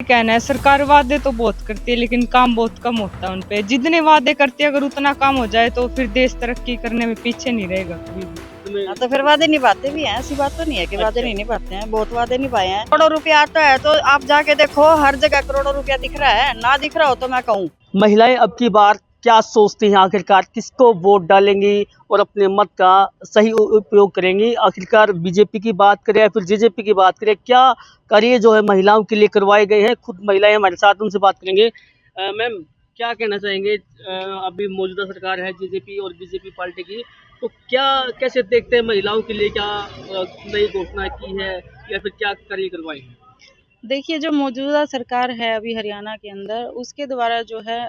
कहना है सरकार वादे तो बहुत करती है लेकिन काम बहुत कम होता है उन पे। जितने वादे करती है अगर उतना काम हो जाए तो फिर देश तरक्की करने में पीछे नहीं रहेगा कभी भी। हाँ, तो फिर वादे निभाते भी हैं, ऐसी बात तो नहीं है कि वादे अच्छा। नहीं निभाते हैं, बहुत वादे निभाए हैं। करोड़ों रुपया आता है तो आप जाके देखो, हर जगह करोड़ों रुपया दिख रहा है, ना दिख रहा हो तो मैं कहूँ। महिलाएं अब की बार क्या सोचती हैं, आखिरकार किसको वोट डालेंगी और अपने मत का सही उपयोग करेंगी? आखिरकार बीजेपी की बात करें या फिर जेजेपी की बात करें, क्या कार्य जो है महिलाओं के लिए करवाए गए हैं? खुद महिलाएं हमारे साथ, उनसे बात करेंगे। मैम, क्या कहना चाहेंगे? अभी मौजूदा सरकार है जेजेपी और बीजेपी पार्टी की, तो क्या कैसे देखते हैं महिलाओं के लिए? क्या नई घोषणा की है या फिर क्या कार्य करवाए हैं? देखिए, जो मौजूदा सरकार है अभी हरियाणा के अंदर, उसके द्वारा जो है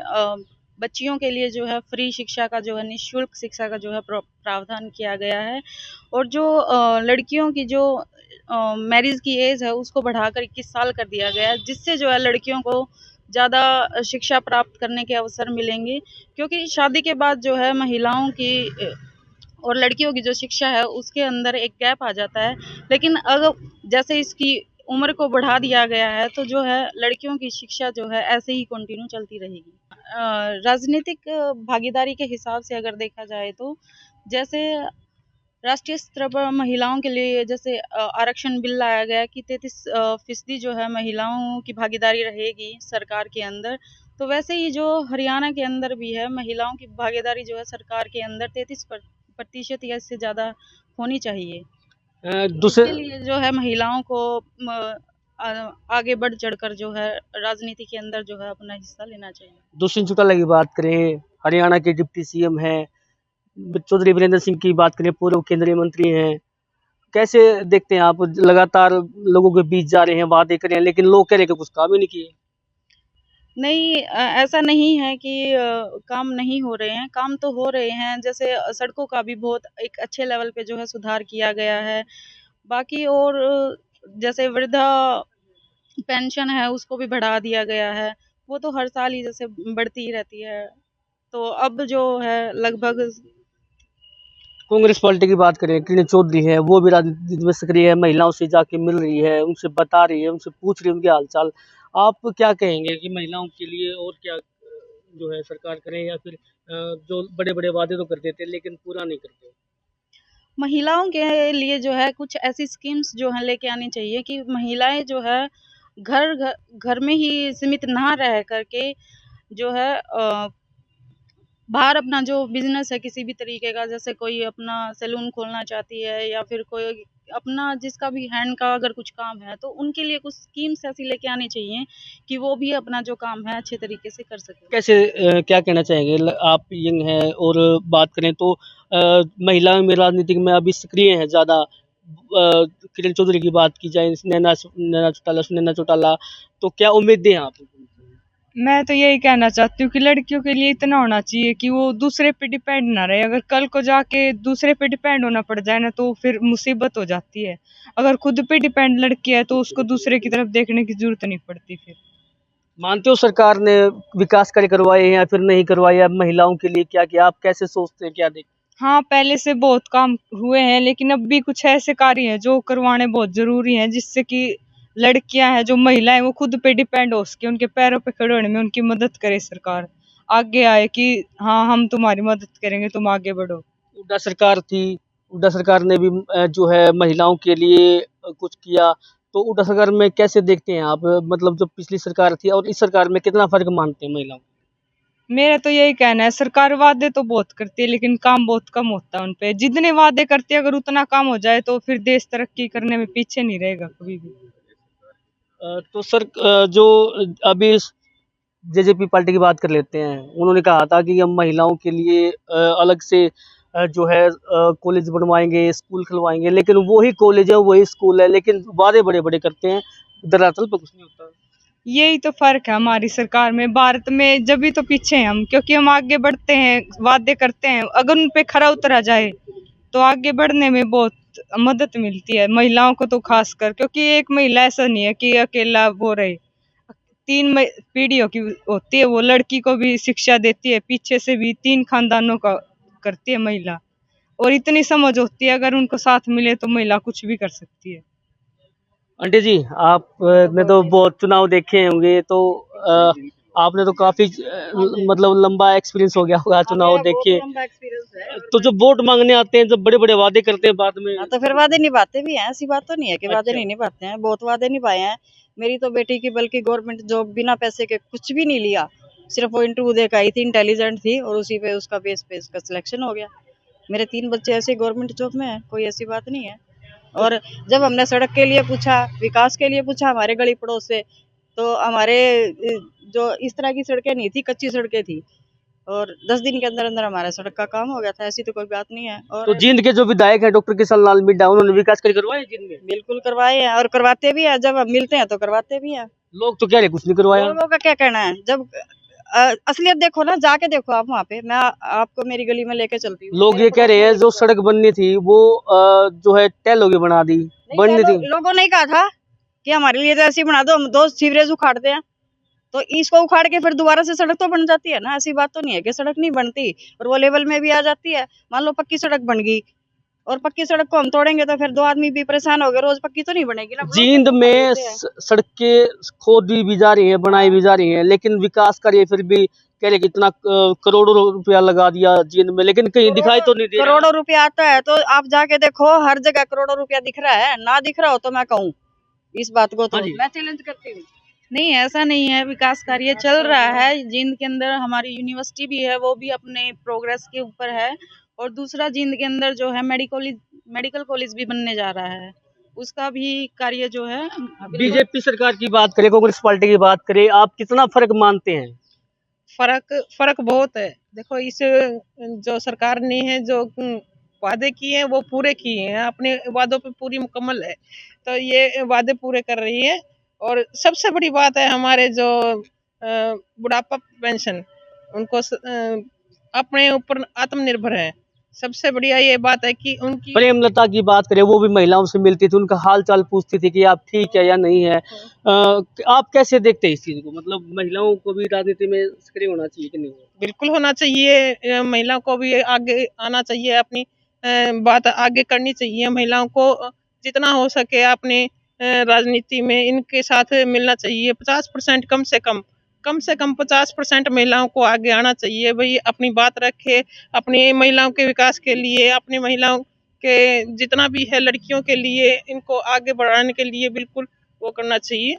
बच्चियों के लिए जो है फ्री शिक्षा का जो है, निःशुल्क शिक्षा का जो है प्रावधान किया गया है। और जो लड़कियों की जो मैरिज की एज है उसको बढ़ाकर 21 साल कर दिया गया है, जिससे जो है लड़कियों को ज़्यादा शिक्षा प्राप्त करने के अवसर मिलेंगे। क्योंकि शादी के बाद जो है महिलाओं की और लड़कियों की जो शिक्षा है उसके अंदर एक गैप आ जाता है। लेकिन अगर जैसे इसकी उम्र को बढ़ा दिया गया है तो जो है लड़कियों की शिक्षा जो है ऐसे ही कंटिन्यू चलती रहेगी। राजनीतिक भागीदारी के हिसाब से अगर देखा जाए तो जैसे राष्ट्रीय स्तर पर महिलाओं के लिए जैसे आरक्षण बिल लाया गया कि 33% जो है महिलाओं की भागीदारी रहेगी सरकार के अंदर। तो वैसे ही जो हरियाणा के अंदर भी है, महिलाओं की भागीदारी जो है सरकार के अंदर 33% या इससे ज़्यादा होनी चाहिए। दूसरे इसके लिए जो है महिलाओं को आगे बढ़ चढ़कर जो है राजनीति के अंदर जो है अपना हिस्सा लेना चाहिए। दुष्यंत चौटाला की बात करें, हरियाणा के डिप्टी सीएम हैं। चौधरी वीरेंद्र सिंह की बात करें, पूर्व केंद्रीय मंत्री हैं। कैसे देखते हैं आप? लगातार लोगों के बीच जा रहे हैं, वादे कर रहे हैं, लेकिन लोग कह रहे हैं कि कुछ काम ही नहीं किए। नहीं, ऐसा नहीं है कि काम नहीं हो रहे हैं, काम तो हो रहे हैं। जैसे सड़कों का भी बहुत एक अच्छे लेवल पे जो है सुधार किया गया है। बाकी और जैसे वृद्धा पेंशन है उसको भी बढ़ा दिया गया है। वो तो हर साल ही जैसे बढ़ती ही रहती है। तो अब जो है लगभग कांग्रेस पार्टी की बात करें, किरण चौधरी है, वो भी राजनीति में सक्रिय है, महिलाओं से जाके मिल रही है, उनसे बता रही है, उनसे पूछ रही है उनके हालचाल। आप क्या कहेंगे कि महिलाओं के लिए और क्या जो है सरकार करे, या फिर जो बड़े बड़े वादे तो कर देते हैं लेकिन पूरा नहीं करते? महिलाओं के लिए जो है कुछ ऐसी स्कीम्स जो है लेके आनी चाहिए कि महिलाएं जो है घर घर घर में ही सीमित ना रह करके जो है बाहर अपना जो बिजनेस है किसी भी तरीके का, जैसे कोई अपना सैलून खोलना चाहती है या फिर कोई अपना जिसका भी हैंड का अगर कुछ काम है तो उनके लिए कुछ स्कीम्स ऐसी लेके आनी चाहिए कि वो भी अपना जो काम है अच्छे तरीके से कर सके। कैसे क्या कहना चाहेंगे? आप यंग हैं और बात करें तो महिलाएं में राजनीतिक में अभी सक्रिय हैं ज़्यादा। किरण चौधरी की बात की जाए, नैना चौटाला, तो क्या उम्मीदें हैं आप? मैं तो यही कहना चाहती हूँ कि लड़कियों के लिए इतना होना चाहिए कि वो दूसरे पे डिपेंड ना रहे। अगर कल को जाके दूसरे पे डिपेंड होना पड़ जाए ना तो फिर मुसीबत हो जाती है। अगर खुद पे डिपेंड लड़की है तो उसको दूसरे की तरफ देखने की जरूरत नहीं पड़ती फिर। मानते हो सरकार ने विकास कार्य करवाए हैं या फिर नहीं करवाए? अब महिलाओं के लिए क्या किया? आप कैसे सोचते हैं, क्या देखते हाँ, पहले से बहुत काम हुए हैं लेकिन अब भी कुछ ऐसे कार्य हैं जो करवाने बहुत ज़रूरी हैं जिससे कि लड़कियां हैं, जो महिलाएं, वो खुद पे डिपेंड हो सके, उनके पैरों पे खड़े होने में उनकी मदद करे सरकार। आगे आए कि हाँ, हम तुम्हारी मदद करेंगे, तुम आगे बढ़ो। हैं? हुड्डा सरकार थी, हुड्डा सरकार ने भी जो है महिलाओं के लिए कुछ किया। तो हुड्डा सरकार में कैसे देखते हैं आप? मतलब जो पिछली सरकार थी और इस सरकार में कितना फर्क मानते हैं महिलाओं? मेरा तो यही कहना है सरकार वादे तो बहुत करती है लेकिन काम बहुत कम होता है उन पे। जितने वादे करती है अगर उतना काम हो जाए तो फिर देश तरक्की करने में पीछे नहीं रहेगा कभी भी। तो सर, जो अभी जेजेपी पार्टी की बात कर लेते हैं, उन्होंने कहा था कि हम महिलाओं के लिए अलग से जो है कॉलेज बनवाएंगे, स्कूल खुलवाएंगे, लेकिन वही कॉलेज है, वही स्कूल है, लेकिन वादे बड़े बड़े करते हैं, दरअसल पे कुछ नहीं होता। यही तो फर्क है हमारी सरकार में। भारत में जब भी तो पीछे हैं हम, क्योंकि हम आगे बढ़ते हैं, वादे करते हैं, अगर उन पे खरा उतरा जाए तो आगे बढ़ने में बहुत मदद मिलती है महिलाओं को तो खासकर। क्योंकि एक महिला ऐसा नहीं है कि अकेला वो रहे, तीन पीढ़ियों की होती है। वो लड़की को भी शिक्षा देती है, पीछे से भी तीन खानदानों का करती है महिला। और इतनी समझ होती है, अगर उनको साथ मिले तो महिला कुछ भी कर सकती है। आंटी जी, आप ने तो बहुत चुनाव देखे होंगे, तो आपने तो काफी मतलब लंबा एक्सपीरियंस हो गया होगा चुनाव देख के। तो जब वोट मांगने आते हैं, जब बड़े बड़े वादे करते हैं, बाद में तो फिर वादे निभाते भी हैं, ऐसी बात तो नहीं है कि वादे अच्छा। नहीं निभाते हैं, बहुत वादे निभाए हैं। मेरी तो बेटी की बल्कि गवर्नमेंट जॉब बिना पैसे के कुछ भी नहीं लिया, सिर्फ वो इंटरव्यू दे के आई थी, इंटेलिजेंट थी और उसी पे उसका बेस पे उसका सिलेक्शन हो गया। मेरे 3 बच्चे ऐसे गवर्नमेंट जॉब में हैं, कोई ऐसी बात नहीं है। और जब हमने सड़क के लिए पूछा, विकास के लिए पूछा हमारे गली पड़ोस से, तो हमारे जो इस तरह की सड़कें नहीं थी, कच्ची सड़कें थी और 10 दिन के अंदर अंदर हमारा सड़क का काम हो गया था। ऐसी तो कोई बात नहीं है। तो और जींद के जो विधायक है डॉक्टर किशन लाल मिड्डा, उन्होंने विकास कार्य करवाए जींद में? बिल्कुल करवाए हैं और करवाते भी हैं, जब हम मिलते हैं तो करवाते भी हैं। लोग तो कह रहे कुछ नहीं करवाया। लोगों का क्या कहना है, जब असलियत देखो ना, जाके देखो आप वहाँ पे, मैं आपको मेरी गली में लेके चलती हूँ। लोग ये कह रहे हैं जो सड़क बननी थी वो जो है टेलों की बना दी, बननी थी। लोगों ने कहा था कि हमारे लिए तो ऐसी बना दो, हम 2 सीवरेज उखाड़ते हैं, तो इसको उखाड़ के फिर दोबारा से सड़क तो बन जाती है ना। ऐसी बात तो नहीं है कि सड़क नहीं बनती, और वो लेवल में भी आ जाती है। मान लो पक्की सड़क बन गई और पक्की सड़क को हम तोड़ेंगे तो फिर 2 आदमी भी परेशान हो गए, रोज पक्की तो नहीं बनेगी ना। जींद में सड़कें खोदी भी जा रही है, बनाई भी जा रही है, लेकिन विकास कार्य फिर भी कह रहे कि इतना करोड़ों रुपया लगा दिया जींद में, लेकिन कहीं दिखाई तो नहीं दे रहा। करोड़ों रुपया आता है तो आप जाके देखो, हर जगह करोड़ों रुपया दिख रहा है। ना दिख रहा हो तो मैं कहूँ इस बात को, तो हाँ जी। मैं चैलेंज करती हूँ। नहीं, ऐसा नहीं है, विकास कार्य चल रहा है। जींद के अंदर हमारी यूनिवर्सिटी भी है, वो भी अपने प्रोग्रेस के ऊपर है। और दूसरा जींद के अंदर जो है मेडिकल कॉलेज भी बनने जा रहा है, उसका भी कार्य जो है बीजेपी सरकार की बात करें, कांग्रेस पार्टी की बात करें, आप कितना फर्क मानते हैं? फर्क बहुत है। देखो, इस जो सरकार ने है जो वादे किए हैं वो पूरे किए हैं, अपने वादों पे पूरी मुकम्मल है, तो ये वादे पूरे कर रही है। और सबसे बड़ी बात है हमारे जो बुढ़ापा पेंशन, उनको अपने ऊपर आत्मनिर्भर है। सबसे बढ़िया ये बात है कि उनकी प्रेमलता की बात करें, वो भी महिलाओं से मिलती थी, उनका हाल चाल पूछती थी कि आप ठीक है या नहीं है। आप कैसे देखते हैं इस चीज को? मतलब महिलाओं को भी राजनीति में सक्रिय होना चाहिए कि नहीं? बिल्कुल होना चाहिए, महिलाओं को भी आगे आना चाहिए, अपनी बात आगे करनी चाहिए। महिलाओं को जितना हो सके अपने राजनीति में इनके साथ मिलना चाहिए। 50% कम से कम 50% महिलाओं को आगे आना चाहिए। भाई अपनी बात रखे, अपनी महिलाओं के विकास के लिए, अपनी महिलाओं के जितना भी है लड़कियों के लिए, इनको आगे बढ़ाने के लिए बिल्कुल वो करना चाहिए।